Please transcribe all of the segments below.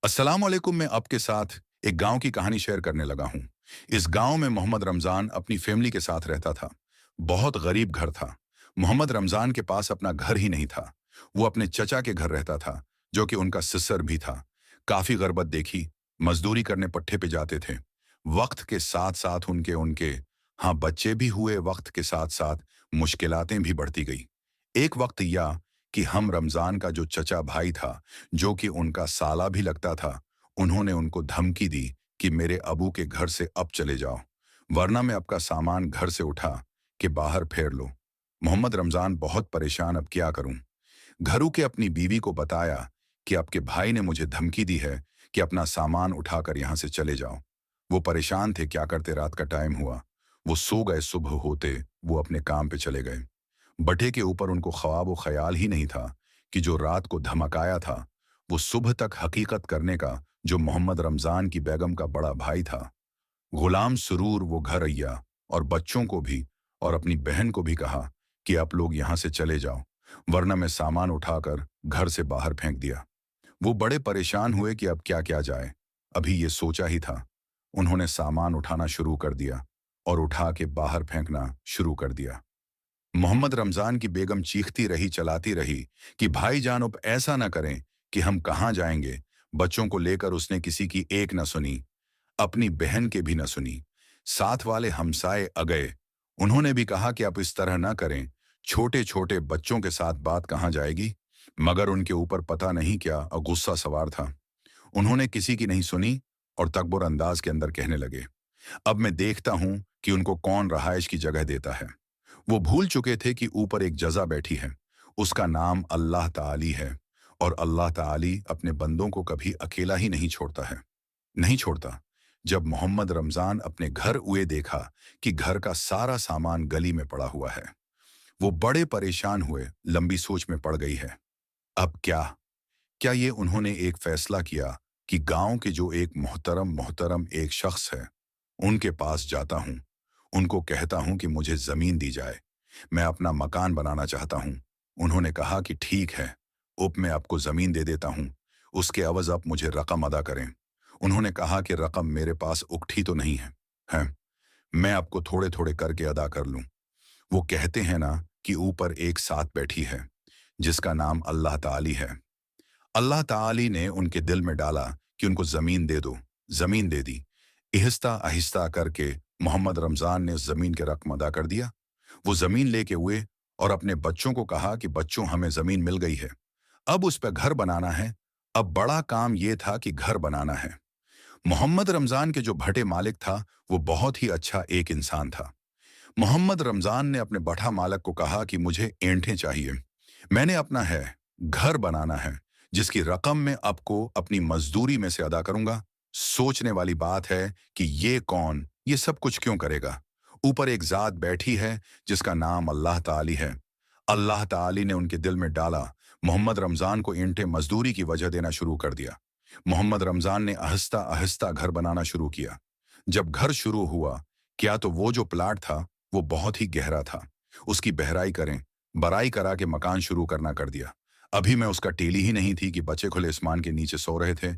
अस्सलाम वालेकुम। मैं आपके साथ एक गांव की कहानी शेयर करने लगा हूं। इस गांव में मोहम्मद रमजान अपनी फैमिली के साथ रहता था। बहुत गरीब घर था। मोहम्मद रमजान के पास अपना घर ही नहीं था। वो अपने चचा के घर रहता था, जो कि उनका सिस्सर भी था। काफी गरबत देखी, मजदूरी करने पट्टे पे जाते थे। वक्त के साथ साथ उनके उनके हाँ, बच्चे भी हुए। वक्त के साथ साथ मुश्किलातें भी बढ़ती गई। एक वक्त या कि हम रमजान का जो चचा भाई था, जो कि उनका साला भी लगता था, उन्होंने उनको धमकी दी कि मेरे अबू के घर से अब चले जाओ, वरना मैं आपका सामान घर से उठा के बाहर फेर लो। मोहम्मद रमजान बहुत परेशान, अब क्या करूं। घरों के अपनी बीवी को बताया कि आपके भाई ने मुझे धमकी दी है कि अपना सामान उठाकर यहां से चले जाओ। वो परेशान थे, क्या करते। रात का टाइम हुआ, वो सो गए। सुबह होते वो अपने काम पे चले गए। बटे के ऊपर उनको ख्वाब व ख्याल ही नहीं था कि जो रात को धमकाया था, वो सुबह तक हकीकत करने का, जो मोहम्मद रमजान की बेगम का बड़ा भाई था। गुलाम सुरूर वो घर अय्या और बच्चों को भी और अपनी बहन को भी कहा कि आप लोग यहाँ से चले जाओ, वरना मैं सामान उठाकर घर से बाहर फेंक दिया। वो बड़े परेशान हुए कि अब क्या क्या जाए। अभी ये सोचा ही था। उन्होंने सामान उठाना शुरू कर दिया और उठा के बाहर फेंकना शुरू कर दिया। मोहम्मद रमजान की बेगम चीखती रही, चलाती रही कि भाईजान अब ऐसा न करें कि हम कहाँ जाएंगे। बच्चों को लेकर उसने किसी की एक न सुनी, अपनी बहन के भी न सुनी। साथ वाले हमसाए अगए, उन्होंने भी कहा कि आप इस तरह न करें, छोटे छोटे बच्चों के साथ बात कहाँ जाएगी। मगर उनके ऊपर पता नहीं क्या गुस्सा सवार था। उन्होंने किसी की नहीं सुनी और तकबर अंदाज के अंदर कहने लगे, अब मैं देखता हूं कि उनको कौन रहायश की जगह देता है। वो भूल चुके थे कि ऊपर एक जजा बैठी है, उसका नाम अल्लाह ताली है। और अल्लाह ताली अपने बंदों को कभी अकेला ही नहीं छोड़ता है, नहीं छोड़ता। जब मोहम्मद रमजान अपने घर हुए देखा कि घर का सारा सामान गली में पड़ा हुआ है, वो बड़े परेशान हुए, लंबी सोच में पड़ गई है। अब क्या क्या ये उन्होंने एक फैसला किया कि गांव के जो एक मोहतरम मोहतरम एक शख्स है, उनके पास जाता हूं। उनको कहता हूं कि मुझे जमीन दी जाए, मैं अपना मकान बनाना चाहता हूं। उन्होंने कहा कि ठीक है, उप मैं आपको जमीन दे देता हूं, उसके अवज आप मुझे रकम अदा करें। उन्होंने कहा कि रकम मेरे पास उकठी तो नहीं है, मैं आपको थोड़े थोड़े करके अदा कर लूं। वो कहते हैं ना कि ऊपर एक साथ बैठी है, जिसका नाम अल्लाह ताली है। अल्लाह ताली ने उनके दिल में डाला कि उनको जमीन दे दो। जमीन दे दी। आहिस्ता आहिस्ता करके मोहम्मद रमजान ने उस जमीन के रकम अदा कर दिया। वो जमीन लेके हुए और अपने बच्चों को कहा कि बच्चों, हमें जमीन मिल गई है, अब उस पर घर बनाना है। अब बड़ा काम ये था कि घर बनाना है। मोहम्मद रमजान के जो भटे मालिक था, वो बहुत ही अच्छा एक इंसान था। मोहम्मद रमजान ने अपने बड़ा मालिक को कहा कि मुझे ईंटें चाहिए, मैंने अपना है घर बनाना है, जिसकी रकम मैं आपको अपनी मजदूरी में से अदा करूंगा। सोचने वाली बात है कि ये कौन, ये सब कुछ क्यों करेगा। ऊपर एक जात बैठी है जिसका नाम अल्लाह ताली है। अल्लाह ताली ने उनके दिल में डाला। मोहम्मद रमजान को ईंटें मजदूरी की वजह देना शुरू कर दिया। मोहम्मद रमजान ने आहिस्ता आहिस्ता घर बनाना शुरू किया। जब घर शुरू हुआ, क्या तो वो जो प्लाट था वो बहुत ही गहरा था। उसकी बहराई करें, बराई करा के मकान शुरू करना कर दिया। अभी मैं उसका टेली ही नहीं थी कि बच्चे खुले आसमान के नीचे सो रहे थे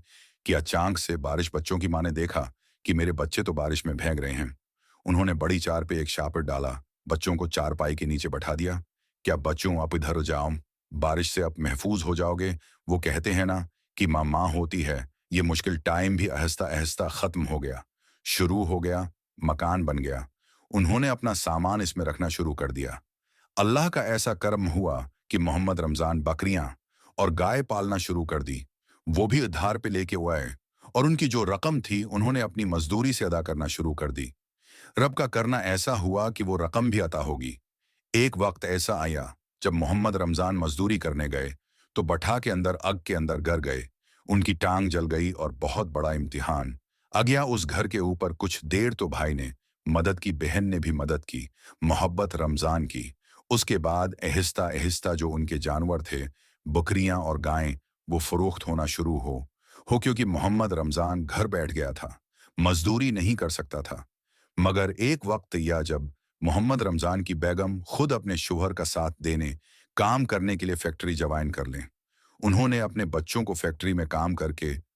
कि अचानक से बारिश। बच्चों की माँ ने देखा कि मेरे बच्चे तो बारिश में भीग रहे हैं। उन्होंने बड़ी चार पे एक शापर डाला, बच्चों को चारपाई के नीचे बैठा दिया। क्या बच्चों, आप इधर जाओ, बारिश से आप महफूज हो जाओगे। वो कहते हैं ना कि माँ माँ होती है। ये मुश्किल टाइम भी आहिस्ता आहिस्ता खत्म हो गया, शुरू हो गया, मकान बन गया। उन्होंने अपना सामान इसमें रखना शुरू कर दिया। अल्लाह का ऐसा कर्म हुआ कि मोहम्मद रमजान बकरियां और गाय पालना शुरू कर दी। वो भी उधार पे लेके वो आए और उनकी जो रकम थी उन्होंने अपनी मजदूरी से अदा करना शुरू कर दी। रब का करना ऐसा हुआ कि वो रकम भी अता होगी। एक वक्त ऐसा आया जब मोहम्मद रमजान मजदूरी करने गए तो बठा के अंदर अग के अंदर गर गए। उनकी टांग जल गई और बहुत बड़ा इम्तिहान आ गया उस घर के ऊपर। कुछ देर तो भाई ने मदद की, बहन ने भी मदद की, मोहब्बत रमजान की। उसके बाद आहिस्ता आहिस्ता जो उनके जानवर थे, बकरियां और गायें, वो फरोख्त होना शुरू हो क्योंकि मोहम्मद रमजान घर बैठ गया था, मजदूरी नहीं कर सकता था। मगर एक वक्त या जब मोहम्मद रमजान की बेगम खुद अपने शोहर का साथ देने, काम करने के लिए फैक्ट्री ज्वाइन कर लें। उन्होंने अपने बच्चों को फैक्ट्री में काम करके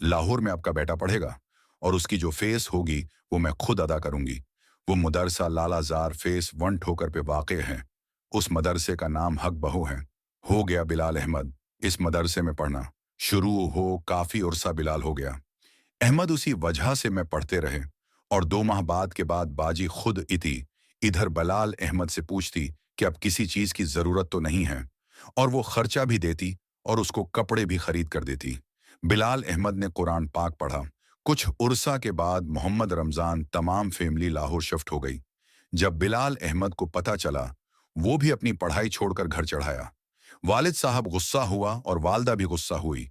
लाहौर में आपका बेटा पढ़ेगा और उसकी जो फीस होगी वो मैं खुद अदा करूंगी। वो मदरसा लालाजार फेस 1 ठोकर पे वाक़ है। उस मदरसे का नाम हक बहू है। हो गया बिलाल अहमद इस मदरसे में पढ़ना शुरू हो काफ़ी उरसा बिलाल हो गया। अहमद उसी वजह से मैं पढ़ते रहे और 2 माह बाद के बाद बाजी खुद इती इधर बिलाल अहमद से पूछती कि अब किसी चीज़ की ज़रूरत तो नहीं है और वो खर्चा भी देती और उसको कपड़े भी खरीद कर देती। बिलाल अहमद ने कुरान पाक पढ़ा। कुछ उरसा के बाद मोहम्मद रमज़ान तमाम फैमिली लाहौर शिफ्ट हो गई। जब बिलाल अहमद को पता चला वो भी अपनी पढ़ाई छोड़कर घर चढ़ाया। वालिद साहब गुस्सा हुआ और वालदा भी गुस्सा हुई।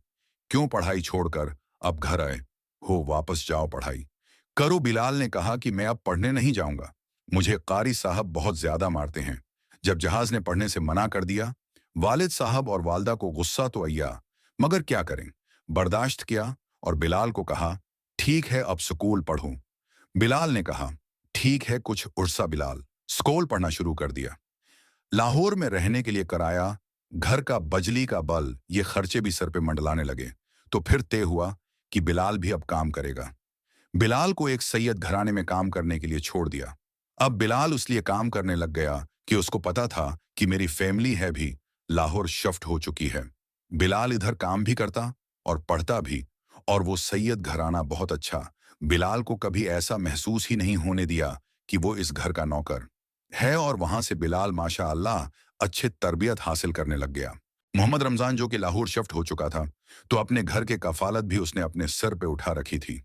क्यों पढ़ाई छोड़कर अब घर आए हो, वापस जाओ पढ़ाई करो। बिलाल ने कहा कि मैं अब पढ़ने नहीं जाऊंगा, मुझे कारी साहब बहुत ज्यादा मारते हैं। जब जहाज ने पढ़ने से मना कर दिया, वालिद साहब और वालदा को गुस्सा तो आया, मगर क्या करें, बर्दाश्त किया और बिलाल को कहा ठीक है अब स्कूल पढ़ूं। बिलाल ने कहा ठीक है कुछ उर्सा। बिलाल स्कूल पढ़ना शुरू कर दिया। लाहौर में रहने के लिए कराया, घर का बजली का बल, ये खर्चे भी सर पे मंडलाने लगे। तो फिर तय हुआ कि बिलाल भी अब काम करेगा। बिलाल को एक सैयद घराने में काम करने के लिए छोड़ दिया। अब बिलाल उसलिए काम करने लग गया कि उसको पता था कि मेरी फैमिली है भी लाहौर शिफ्ट हो चुकी है। बिलाल इधर काम भी करता और पढ़ता भी, और वो सैयद घराना बहुत अच्छा। बिलाल को कभी ऐसा महसूस ही नहीं होने दिया कि वो इस घर का नौकर है, और वहां से बिलाल माशा अल्लाह अच्छे तरबियत हासिल करने लग गया। मोहम्मद रमजान जो कि लाहौर शिफ्ट हो चुका था, तो अपने घर के कफालत भी उसने अपने सिर पे उठा रखी थी।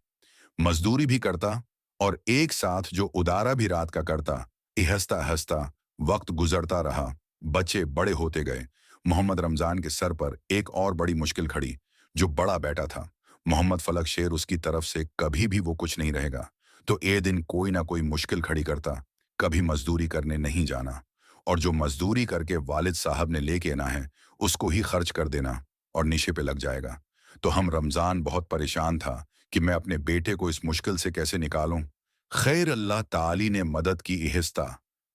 मजदूरी भी करता और एक साथ जो उदारा भी रात का करता। इहस्ता हस्ता वक्त गुजरता रहा, बच्चे बड़े होते गए। मोहम्मद रमजान के सर पर एक और बड़ी मुश्किल खड़ी। जो बड़ा बेटा था मोहम्मद फलक शेर, उसकी तरफ से कभी भी वो कुछ नहीं रहेगा, तो ए दिन कोई ना कोई मुश्किल खड़ी करता। कभी मजदूरी करने नहीं जाना, और जो मजदूरी करके वालिद साहब ने लेके आना है उसको ही खर्च कर देना और निशे पे लग जाएगा। तो हम रमजान बहुत परेशान था कि मैं अपने बेटे को इस मुश्किल से कैसे निकालूं। खैर अल्लाह ताली ने मदद की। इहस्ता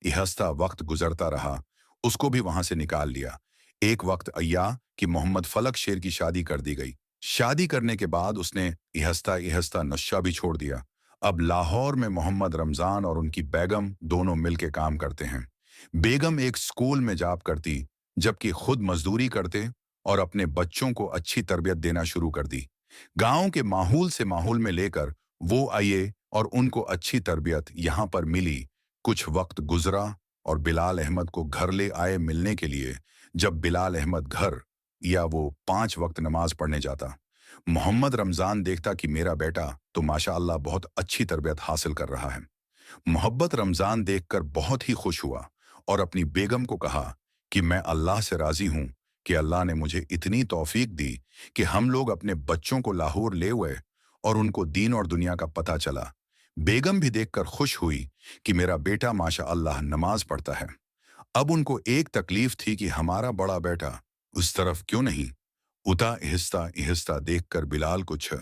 इहस्ता वक्त गुजरता रहा, उसको भी वहां से निकाल लिया। एक वक्त अय्या कि मोहम्मद फलक शेर की शादी कर दी गई। शादी करने के बाद उसने इहस्ता इहस्ता नशा भी छोड़ दिया। अब लाहौर में मोहम्मद रमजान और उनकी बेगम दोनों मिलके काम करते हैं। बेगम एक स्कूल में जॉब करती, जबकि खुद मजदूरी करते और अपने बच्चों को अच्छी तरबियत देना शुरू कर दी। गांव के माहौल से माहौल में लेकर वो आए और उनको अच्छी तरबियत यहाँ पर मिली। कुछ वक्त गुजरा और बिलाल अहमद को घर ले आए मिलने के लिए। जब बिलाल अहमद घर या वो 5 वक्त नमाज पढ़ने जाता, मोहम्मद रमजान देखता कि मेरा बेटा तो माशाअल्लाह बहुत अच्छी तरबियत हासिल कर रहा है। मोहब्बत रमजान देखकर बहुत ही खुश हुआ और अपनी बेगम को कहा कि मैं अल्लाह से राजी हूं कि अल्लाह ने मुझे इतनी तौफीक दी कि हम लोग अपने बच्चों को लाहौर ले हुए और उनको दीन और दुनिया का पता चला। बेगम भी देखकर खुश हुई कि मेरा बेटा माशा अल्लाह नमाज पढ़ता है। अब उनको एक तकलीफ थी कि हमारा बड़ा बेटा उस तरफ क्यों नहीं। उता इहिस्ता इहिस्ता देखकर बिलाल कुछ